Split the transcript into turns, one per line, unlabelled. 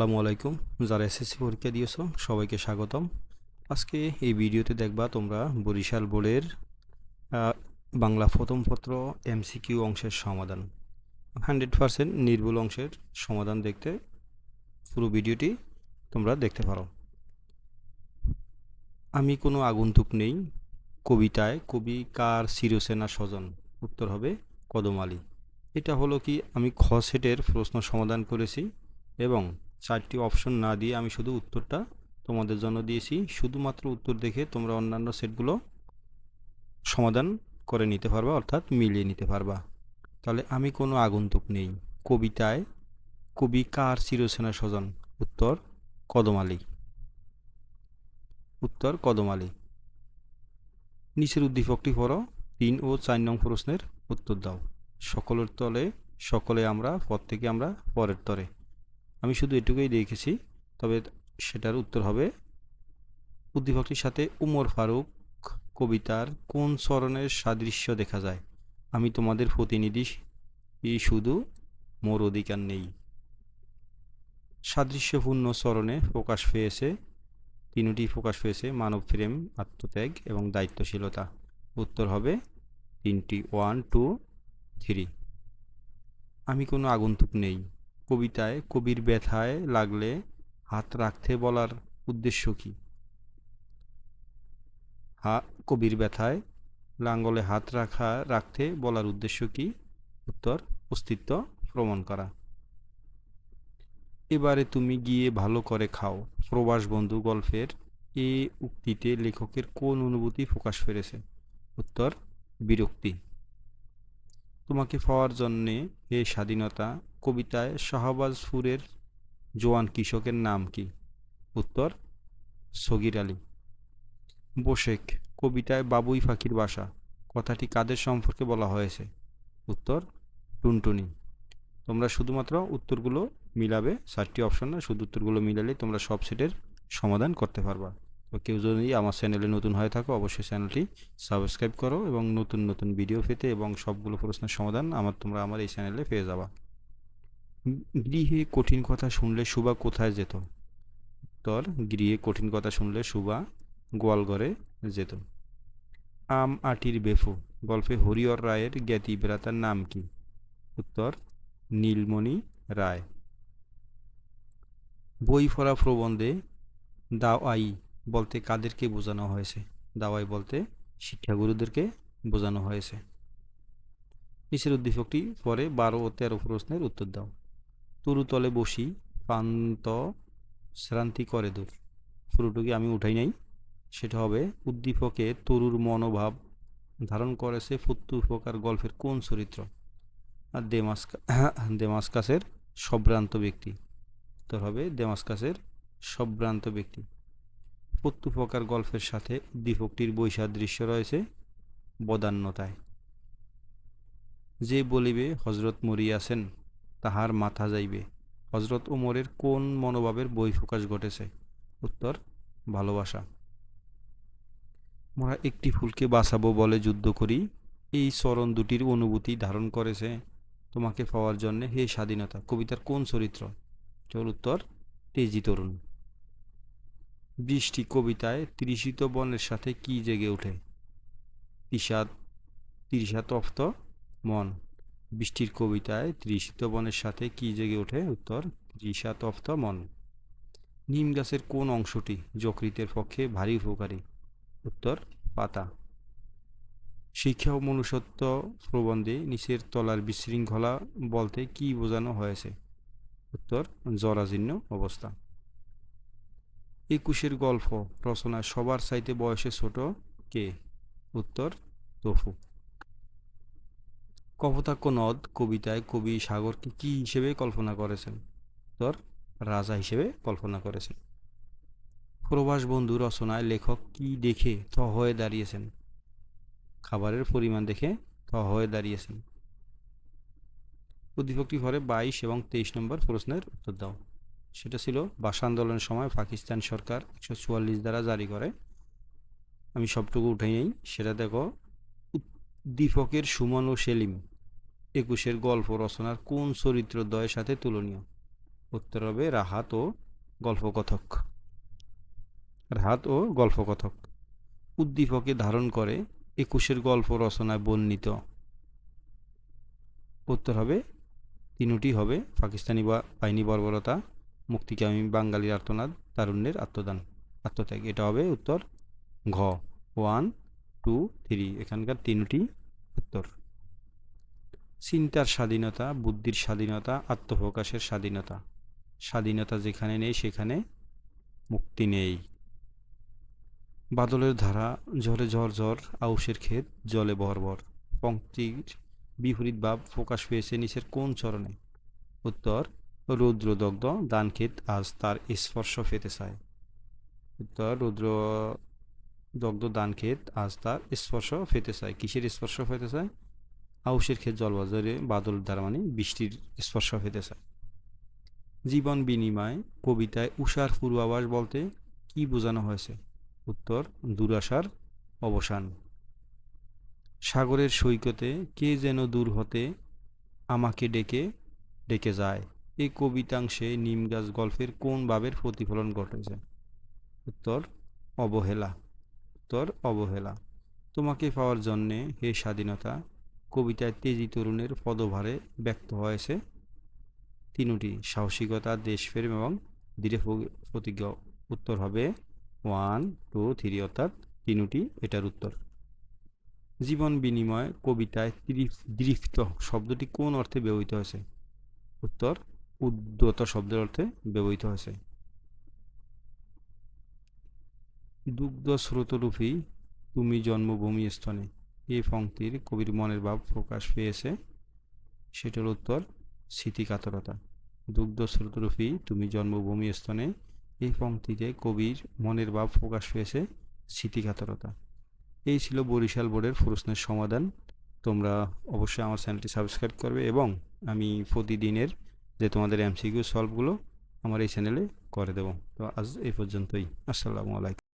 আসসালামু আলাইকুম। যারা এসএসসি পরীক্ষা দিয়েছো সবাইকে স্বাগতম। আজকে এই ভিডিওতে দেখবা তোমরা বরিশাল বোর্ডের আহ, বাংলা প্রথম পত্র এমসিকিউ অংশের সমাধান 100% নির্ভুল অংশের সমাধান দেখতে পুরো ভিডিওটি তোমরা দেখতে পারো। আমি কোনো আগন্তুক নেই কবিতায় কবি কার চিরসেনা স্বজন? উত্তর হবে কদম আলী। এটা হলো কি, আমি খ সেটের প্রশ্ন সমাধান করেছি এবং 4টি অপশন না দিয়ে আমি শুধু উত্তরটা তোমাদের জন্য দিয়েছি। শুধুমাত্র উত্তর দেখে তোমরা অন্যান্য সেটগুলো সমাধান করে নিতে পারবা, অর্থাৎ মিলিয়ে নিতে পারবা। তাহলে আমি কোনো আগন্তুক নেই কবিতায় কবি কার চিরসেনা স্বজন? উত্তর কদম আলী। উত্তর কদম আলী। নিচের উদ্দীপকটি পড়ো, 3 ও 4 নং প্রশ্নের উত্তর দাও। সকলের তলে সকলে আমরা, পর থেকে আমরা পরের তরে। আমি শুধু এটুকুই দেখেছি, তবে সেটার উত্তর হবে উদ্দীপকটির সাথে উমর ফারুক কবিতার কোন চরণের সাদৃশ্য দেখা যায়? আমি তোমাদের প্রতিনিধি, শুধু মোর অধিকার নেই। সাদৃশ্যপূর্ণ চরণে প্রকাশ পেয়েছে, তিনটি প্রকাশ পেয়েছে মানব প্রেম, আত্মত্যাগ এবং দায়িত্বশীলতা। উত্তর হবে 3টি, 1, 2, 3। আমি কোনো আগন্তুক নেই কবিতায় কবির ব্যথায় লাগলে হাত রাখতে বলার উদ্দেশ্য কি? কবির ব্যথায় লাঙ্গলে হাত রাখতে বলার উদ্দেশ্য কি? উত্তর অস্তিত্ব প্রমাণ করা। এবারে তুমি গিয়ে ভালো করে খাও প্রবাস বন্ধু গল্পের এ উক্তিতে লেখকের কোন অনুভূতি প্রকাশ পেয়েছে? উত্তর বিরক্তি। তোমাকে পাওয়ার জন্যে হে স্বাধীনতা কবিতায় শাহবাজপুরের জোয়ান কৃষকের নাম কি? উত্তর সগির আলী। বোশেখ কবিতায় বাবুই পাখির বাসা কথাটি কাদের সম্পর্কে বলা হয়েছে? উত্তর টুনটুনি। তোমরা শুধুমাত্র উত্তরগুলো মিলাবে, 4টি অপশন না, শুধু উত্তরগুলো মিলালে তোমরা সব সেটের সমাধান করতে পারবা। তো কেউ যদি আমার চ্যানেলে নতুন হয়ে থাকো অবশ্যই চ্যানেলটি সাবস্ক্রাইব করো এবং নতুন নতুন ভিডিও পেতে এবং সবগুলো প্রশ্নের সমাধান তোমরা আমার এই চ্যানেলে পেয়ে যাবা। গৃহে কঠিন কথা শুনলে সুবা কোথায় যেত? উত্তর গৃহে কঠিন কথা শুনলে সুবা গোয়ালঘরে যেত। আম আটির বেফু গল্পে হরিহর রায়ের জ্ঞাতি ভ্রাতার নাম কি? উত্তর নীলমণি রায়। বই পড়া প্রবন্ধে দাওয়াই বলতে কাদেরকে বোঝানো হয়েছে? দাওয়াই বলতে শিক্ষাগুরুদেরকে বোঝানো হয়েছে। নিচের উদ্দীপকটি পরে 12 ও 13 প্রশ্নের উত্তর দাও। তরুতলে বসি পান্ত শ্রান্তি করে দূর। পুরোটুকি আমি উঠাই নাই, সেটা হবে উদ্দীপকে তরুর মনোভাব ধারণ করেছে ফুৎফুফকার গল্পের কোন চরিত্র? আর দেমাস্কাসের সম্ভ্রান্ত ব্যক্তি। উত্তর হবে দেমাস্কাসের সম্ভ্রান্ত ব্যক্তি। ফুৎফুফকার গল্পের সাথে উদ্দীপকটির বৈসাদৃশ্য রয়েছে বদান্যতায়। যে বলিবে হজরত মরিয়াছেন তাহার মাথা যাইবে, হজরত ওমরের কোন মনোভাবের বহিঃপ্রকাশ ঘটেছে? উত্তর ভালোবাসা। মোরা একটি ফুলকে বাঁচাবো বলে যুদ্ধ করি, এই চরণ দুটির অনুভূতি ধারণ করেছে তোমাকে পাওয়ার জন্যে হে স্বাধীনতা কবিতার কোন চরিত্র? উত্তর তেজি তরুণ। বৃষ্টি কবিতায় তৃষিত বনের সাথে কি জেগে ওঠে? তৃষাতপ্ত মন। বৃষ্টির কবিতায় তৃষিত বনের সাথে কি জেগে ওঠে? উত্তর তৃষাতপ্ত মন। নিম গাছের কোন অংশটি যকৃতের পক্ষে ভারী উপকারী? উত্তর পাতা। শিক্ষা ও মনুষ্যত্ব প্রবন্ধে নিচের তলার বিশৃঙ্খলা বলতে কি বোঝানো হয়েছে? উত্তর জরাজীর্ণ অবস্থা। 21-এর গল্প রচনায় সবার চাইতে বয়সে ছোট কে? উত্তর তফু। কপোতাক্ষ নদ কবিতায় কবি সাগরকে কি হিসেবে কল্পনা করেছেন? উত্তর রাজা হিসেবে কল্পনা করেছেন। প্রবাস বন্ধু রচনায় লেখক কি দেখে থ হয়ে দাঁড়িয়েছেন? খাবারের পরিমাণ দেখে থ হয়ে দাঁড়িয়েছেন। উদ্দীপকটি ঘরে 22 এবং 23 নম্বর প্রশ্নের উত্তর দাও। সেটা ছিল ভাষা আন্দোলনের সময় পাকিস্তান সরকার 144 দ্বারা জারি করে। আমি সবটুকু উঠাই নেই, সেটা দেখো। উদ্দীপকের সুমন ও সেলিম 21-এর গল্প রচনার কোন চরিত্রদ্বয়ের সাথে তুলনীয়? উত্তর হবে রাহাত ও গল্পকথক। রাহাত ও গল্পকথক। উদ্দীপকে ধারণ করে একুশের গল্প রচনায় বর্ণিত। উত্তর হবে তিনটি হবে পাকিস্তানি বাহিনী বর্বরতা, মুক্তিকামী বাঙালির আর্তনাদ, তারুণ্যের আত্মত্যাগ। এটা হবে উত্তর ঘ। 1, 2, 3 এখানকার তিনটি উত্তর। চিন্তার স্বাধীনতা, বুদ্ধির স্বাধীনতা, আত্মপ্রকাশের স্বাধীনতা। স্বাধীনতা যেখানে নেই সেখানে মুক্তি নেই। বাদলের ধারা, ঝরে ঝরঝর, আউশের ক্ষেত জলে ভরভর। পংক্তির বিপরীত ভাব প্রকাশ পেয়েছে নিচের কোন চরণে? উত্তর রৌদ্রদগ্ধ ধানক্ষেত আজ তার স্পর্শ পেতে চায়। উত্তর রৌদ্রদগ্ধ ধানক্ষেত আজ তার স্পর্শ পেতে চায়। কিসের স্পর্শ পেতে চায়? আউশের ক্ষেত জলবাজারে বাদল দ্বারা মানে বৃষ্টির স্পর্শ পেতে চায়। জীবন বিনিময় কবিতায় উষার পূর্বাভাস বলতে কি বোঝানো হয়েছে? উত্তর দুরাশার অবসান। সাগরের সৈকতে কে যেন দূর হতে আমাকে ডেকে ডেকে যায়। এই কবিতাংশে নিমগাছ গল্পের কোন ভাবের প্রতিফলন ঘটেছে? উত্তর অবহেলা। উত্তর অবহেলা। তোমাকে পাওয়ার জন্যে হে স্বাধীনতা কবিতায় তেজি তরুণের পদভারে ব্যক্ত হয়েছে তিনটি: সাহসিকতা, দেশপ্রেম এবং দৃঢ় প্রতিজ্ঞা। উত্তর হবে 1, 2, 3 অর্থাৎ তিনটি এটার উত্তর। জীবন বিনিময় কবিতায় দৃপ্ত শব্দটি কোন অর্থে ব্যবহৃত হয়েছে? উত্তর উদ্যত শব্দের অর্থে ব্যবহৃত হয়েছে। দুগ্ধ স্রোতরূপী তুমি জন্মভূমি স্তনে এই পংক্তির কবির মনের ভাব প্রকাশ পেয়েছে, সেটার উত্তর স্মৃতিকাতরতা। দুগ্ধ স্রোতরূপী তুমি জন্মভূমি স্তনে এই পংক্তিতে কবির মনের ভাব প্রকাশ পেয়েছে স্মৃতিকাতরতা। এই ছিল বরিশাল বোর্ডের প্রশ্নের সমাধান। তোমরা অবশ্যই আমার চ্যানেলটি সাবস্ক্রাইব করবে এবং আমি প্রতিদিনের যে তোমাদের এমসিকিউ সলভগুলো আমার এই চ্যানেলে করে দেবো। তো আজ এই পর্যন্তই। আসসালামু আলাইকুম।